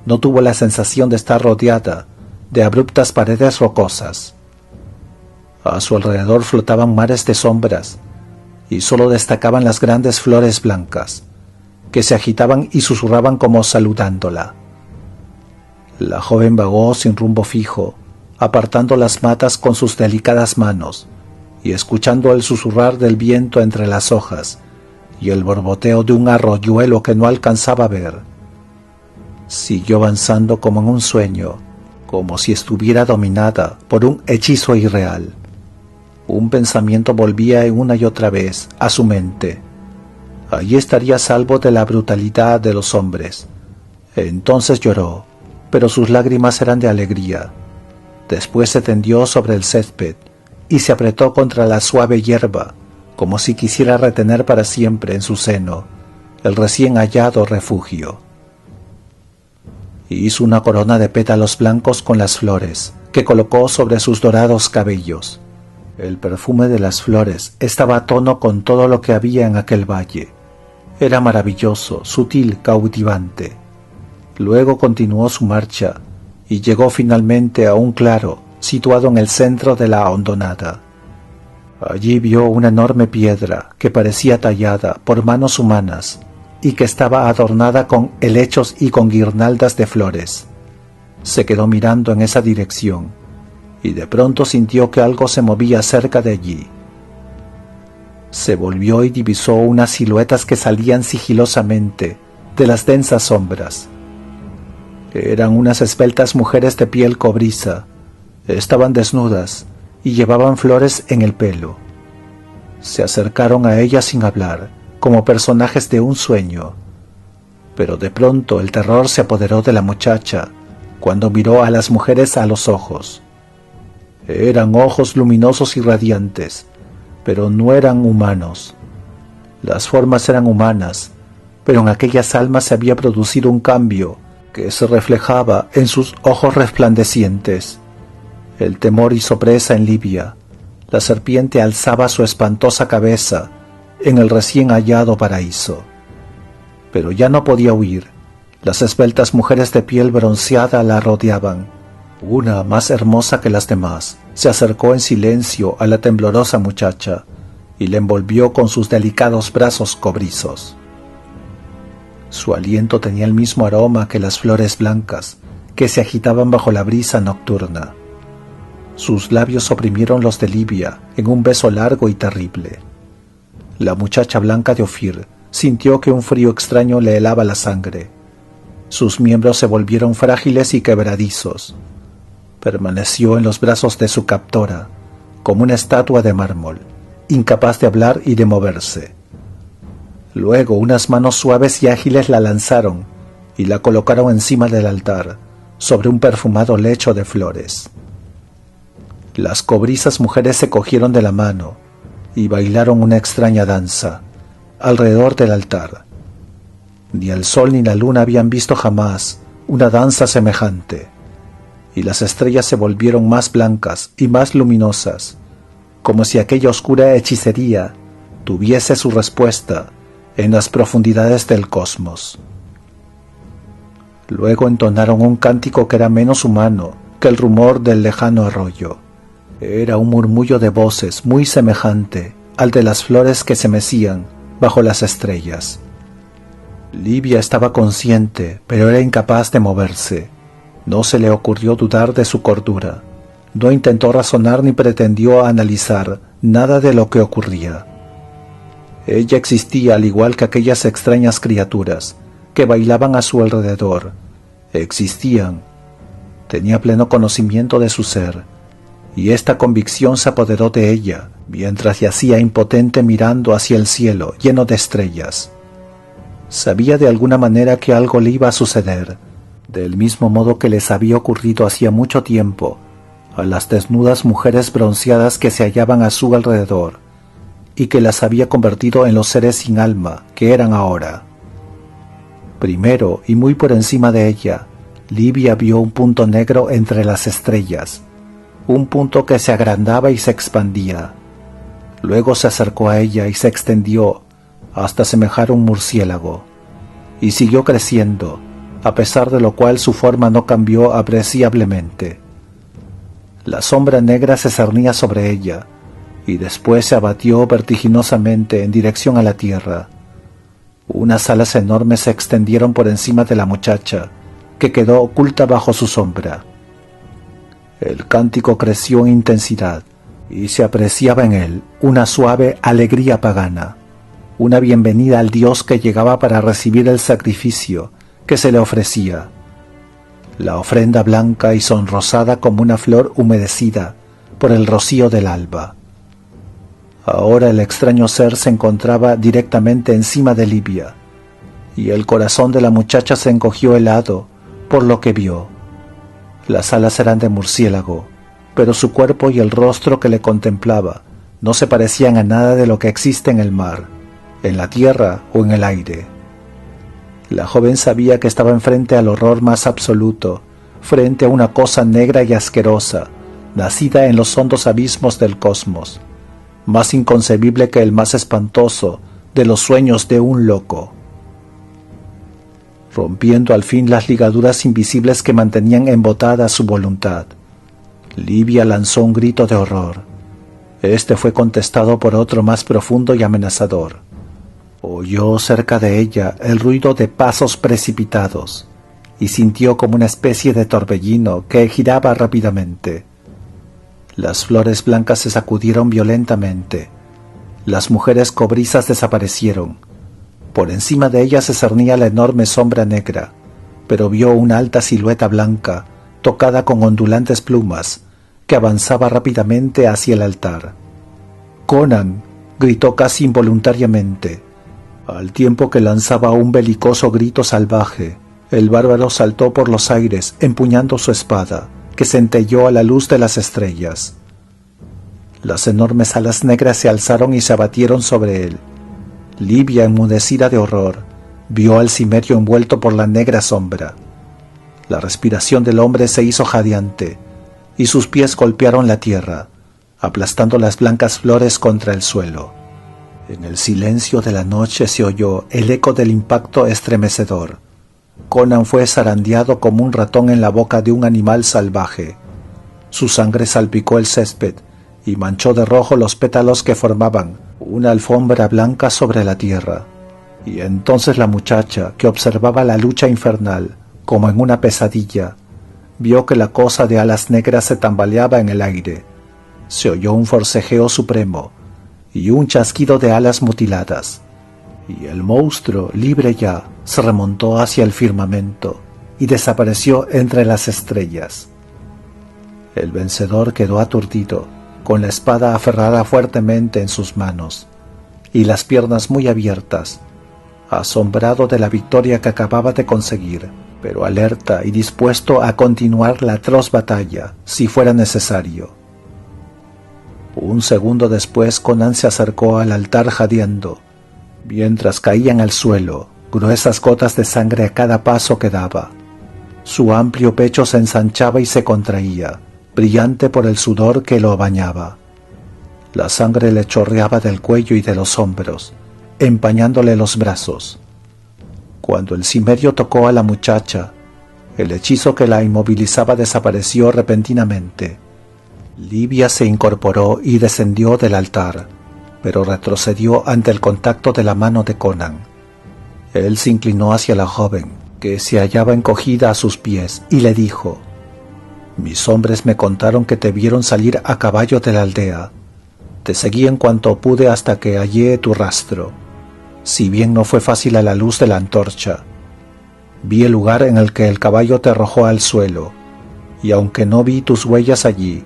no tuvo la sensación de estar rodeada de abruptas paredes rocosas. A su alrededor flotaban mares de sombras, y solo destacaban las grandes flores blancas, que se agitaban y susurraban como saludándola. La joven vagó sin rumbo fijo, apartando las matas con sus delicadas manos, y escuchando el susurrar del viento entre las hojas, y el borboteo de un arroyuelo que no alcanzaba a ver. Siguió avanzando como en un sueño, como si estuviera dominada por un hechizo irreal. Un pensamiento volvía una y otra vez a su mente. Allí estaría a salvo de la brutalidad de los hombres. Entonces lloró, pero sus lágrimas eran de alegría. Después se tendió sobre el césped y se apretó contra la suave hierba, como si quisiera retener para siempre en su seno el recién hallado refugio. Hizo una corona de pétalos blancos con las flores, que colocó sobre sus dorados cabellos. El perfume de las flores estaba a tono con todo lo que había en aquel valle. Era maravilloso, sutil, cautivante. Luego continuó su marcha y llegó finalmente a un claro situado en el centro de la hondonada. Allí vio una enorme piedra que parecía tallada por manos humanas y que estaba adornada con helechos y con guirnaldas de flores. Se quedó mirando en esa dirección y de pronto sintió que algo se movía cerca de allí. Se volvió y divisó unas siluetas que salían sigilosamente de las densas sombras. Eran unas esbeltas mujeres de piel cobriza. Estaban desnudas y llevaban flores en el pelo. Se acercaron a ella sin hablar, como personajes de un sueño. Pero de pronto el terror se apoderó de la muchacha cuando miró a las mujeres a los ojos. Eran ojos luminosos y radiantes, pero no eran humanos. Las formas eran humanas, pero en aquellas almas se había producido un cambio que se reflejaba en sus ojos resplandecientes. El temor hizo presa en Livia. La serpiente alzaba su espantosa cabeza en el recién hallado paraíso. Pero ya no podía huir. Las esbeltas mujeres de piel bronceada la rodeaban. Una, más hermosa que las demás, se acercó en silencio a la temblorosa muchacha y la envolvió con sus delicados brazos cobrizos. Su aliento tenía el mismo aroma que las flores blancas que se agitaban bajo la brisa nocturna. Sus labios oprimieron los de Livia en un beso largo y terrible. La muchacha blanca de Ofir sintió que un frío extraño le helaba la sangre. Sus miembros se volvieron frágiles y quebradizos. Permaneció en los brazos de su captora, como una estatua de mármol, incapaz de hablar y de moverse. Luego unas manos suaves y ágiles la lanzaron y la colocaron encima del altar, sobre un perfumado lecho de flores. Las cobrizas mujeres se cogieron de la mano y bailaron una extraña danza alrededor del altar. Ni el sol ni la luna habían visto jamás una danza semejante, y las estrellas se volvieron más blancas y más luminosas, como si aquella oscura hechicería tuviese su respuesta en las profundidades del cosmos. Luego entonaron un cántico que era menos humano que el rumor del lejano arroyo. Era un murmullo de voces muy semejante al de las flores que se mecían bajo las estrellas. Livia estaba consciente, pero era incapaz de moverse. No se le ocurrió dudar de su cordura. No intentó razonar ni pretendió analizar nada de lo que ocurría. Ella existía al igual que aquellas extrañas criaturas que bailaban a su alrededor. Existían. Tenía pleno conocimiento de su ser, y esta convicción se apoderó de ella mientras yacía impotente mirando hacia el cielo lleno de estrellas. Sabía de alguna manera que algo le iba a suceder, del mismo modo que les había ocurrido hacía mucho tiempo a las desnudas mujeres bronceadas que se hallaban a su alrededor, y que las había convertido en los seres sin alma que eran ahora. Primero, y muy por encima de ella, Livia vio un punto negro entre las estrellas, un punto que se agrandaba y se expandía. Luego se acercó a ella y se extendió hasta semejar un murciélago, y siguió creciendo, a pesar de lo cual su forma no cambió apreciablemente. La sombra negra se cernía sobre ella, y después se abatió vertiginosamente en dirección a la tierra. Unas alas enormes se extendieron por encima de la muchacha, que quedó oculta bajo su sombra. El cántico creció en intensidad, y se apreciaba en él una suave alegría pagana, una bienvenida al Dios que llegaba para recibir el sacrificio que se le ofrecía. La ofrenda blanca y sonrosada como una flor humedecida por el rocío del alba. Ahora el extraño ser se encontraba directamente encima de Livia, y el corazón de la muchacha se encogió helado por lo que vio. Las alas eran de murciélago, pero su cuerpo y el rostro que le contemplaba no se parecían a nada de lo que existe en el mar, en la tierra o en el aire. La joven sabía que estaba enfrente al horror más absoluto, frente a una cosa negra y asquerosa, nacida en los hondos abismos del cosmos, más inconcebible que el más espantoso de los sueños de un loco. Rompiendo al fin las ligaduras invisibles que mantenían embotada su voluntad, Livia lanzó un grito de horror. Este fue contestado por otro más profundo y amenazador. Oyó cerca de ella el ruido de pasos precipitados y sintió como una especie de torbellino que giraba rápidamente. Las flores blancas se sacudieron violentamente. Las mujeres cobrizas desaparecieron. Por encima de ella se cernía la enorme sombra negra, pero vio una alta silueta blanca, tocada con ondulantes plumas, que avanzaba rápidamente hacia el altar. «Conan», gritó casi involuntariamente. Al tiempo que lanzaba un belicoso grito salvaje, el bárbaro saltó por los aires empuñando su espada, que centelleó a la luz de las estrellas. Las enormes alas negras se alzaron y se abatieron sobre él. Livia, enmudecida de horror, vio al cimerio envuelto por la negra sombra. La respiración del hombre se hizo jadeante, y sus pies golpearon la tierra, aplastando las blancas flores contra el suelo. En el silencio de la noche se oyó el eco del impacto estremecedor. Conan fue zarandeado como un ratón en la boca de un animal salvaje. Su sangre salpicó el césped y manchó de rojo los pétalos que formaban una alfombra blanca sobre la tierra. Y entonces la muchacha, que observaba la lucha infernal como en una pesadilla, vio que la cosa de alas negras se tambaleaba en el aire. Se oyó un forcejeo supremo y un chasquido de alas mutiladas, y el monstruo, libre ya, se remontó hacia el firmamento y desapareció entre las estrellas. El vencedor quedó aturdido, con la espada aferrada fuertemente en sus manos y las piernas muy abiertas, asombrado de la victoria que acababa de conseguir, pero alerta y dispuesto a continuar la atroz batalla si fuera necesario. Un segundo después Conan se acercó al altar jadeando, mientras caían al suelo gruesas gotas de sangre a cada paso que daba. Su amplio pecho se ensanchaba y se contraía, brillante por el sudor que lo bañaba. La sangre le chorreaba del cuello y de los hombros, empañándole los brazos. Cuando el cimerio tocó a la muchacha, El hechizo que la inmovilizaba desapareció repentinamente. Livia se incorporó y descendió del altar, pero retrocedió ante el contacto de la mano de Conan. Él se inclinó hacia la joven, que se hallaba encogida a sus pies, y le dijo: «Mis hombres me contaron que te vieron salir a caballo de la aldea. Te seguí en cuanto pude hasta que hallé tu rastro, si bien no fue fácil a la luz de la antorcha. Vi el lugar en el que el caballo te arrojó al suelo, y aunque no vi tus huellas allí,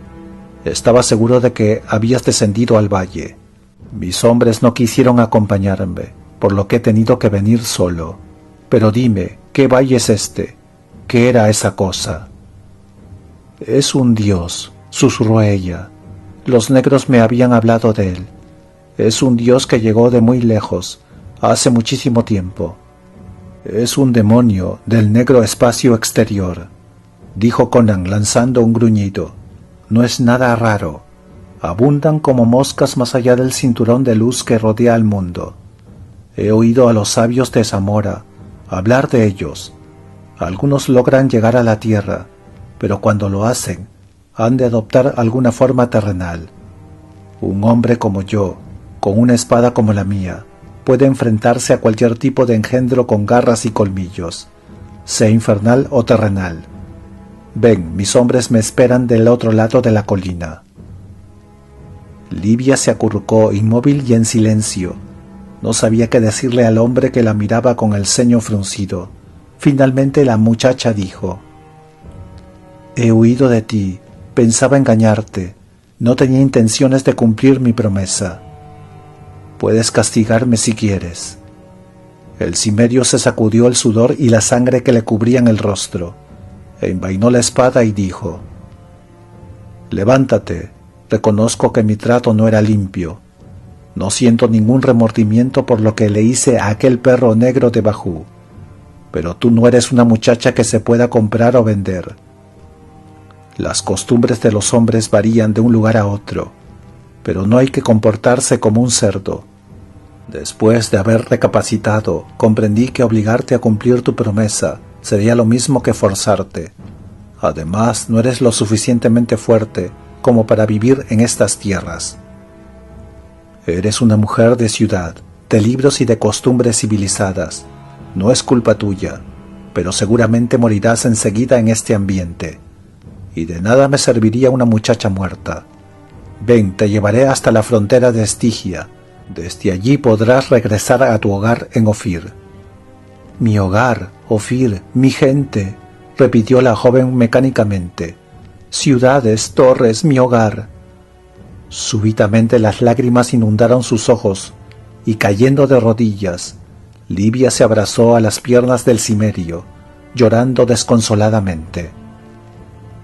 estaba seguro de que habías descendido al valle. Mis hombres no quisieron acompañarme, por lo que he tenido que venir solo. Pero dime, ¿qué valle es este? ¿Qué era esa cosa?» «Es un dios», susurró ella. «Los negros me habían hablado de él. Es un dios que llegó de muy lejos, hace muchísimo tiempo. Es un demonio del negro espacio exterior», dijo Conan lanzando un gruñido. «No es nada raro. Abundan como moscas más allá del cinturón de luz que rodea al mundo. He oído a los sabios de Zamora hablar de ellos. Algunos logran llegar a la tierra, pero cuando lo hacen, han de adoptar alguna forma terrenal. Un hombre como yo, con una espada como la mía, puede enfrentarse a cualquier tipo de engendro con garras y colmillos, sea infernal o terrenal. Ven, mis hombres me esperan del otro lado de la colina». Livia se acurrucó inmóvil y en silencio. No sabía qué decirle al hombre que la miraba con el ceño fruncido. Finalmente la muchacha dijo: «He huido de ti, pensaba engañarte, no tenía intenciones de cumplir mi promesa. Puedes castigarme si quieres». El cimerio se sacudió el sudor y la sangre que le cubrían el rostro, envainó la espada y dijo: «Levántate, reconozco que mi trato no era limpio. No siento ningún remordimiento por lo que le hice a aquel perro negro de Bajú, pero tú no eres una muchacha que se pueda comprar o vender. Las costumbres de los hombres varían de un lugar a otro, pero no hay que comportarse como un cerdo. Después de haber recapacitado, comprendí que obligarte a cumplir tu promesa sería lo mismo que forzarte. Además, no eres lo suficientemente fuerte como para vivir en estas tierras. Eres una mujer de ciudad, de libros y de costumbres civilizadas. No es culpa tuya, pero seguramente morirás enseguida en este ambiente. Y de nada me serviría una muchacha muerta. Ven, te llevaré hasta la frontera de Estigia. Desde allí podrás regresar a tu hogar en Ofir». «Mi hogar, Ofir, mi gente», repitió la joven mecánicamente. «Ciudades, torres, mi hogar». Súbitamente las lágrimas inundaron sus ojos, y cayendo de rodillas, Livia se abrazó a las piernas del cimerio, llorando desconsoladamente.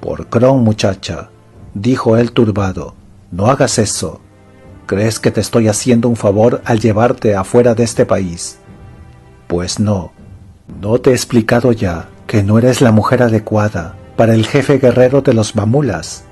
«Por Crom, muchacha», dijo él turbado, «no hagas eso. ¿Crees que te estoy haciendo un favor al llevarte afuera de este país? Pues no. ¿No te he explicado ya que no eres la mujer adecuada para el jefe guerrero de los mamulas?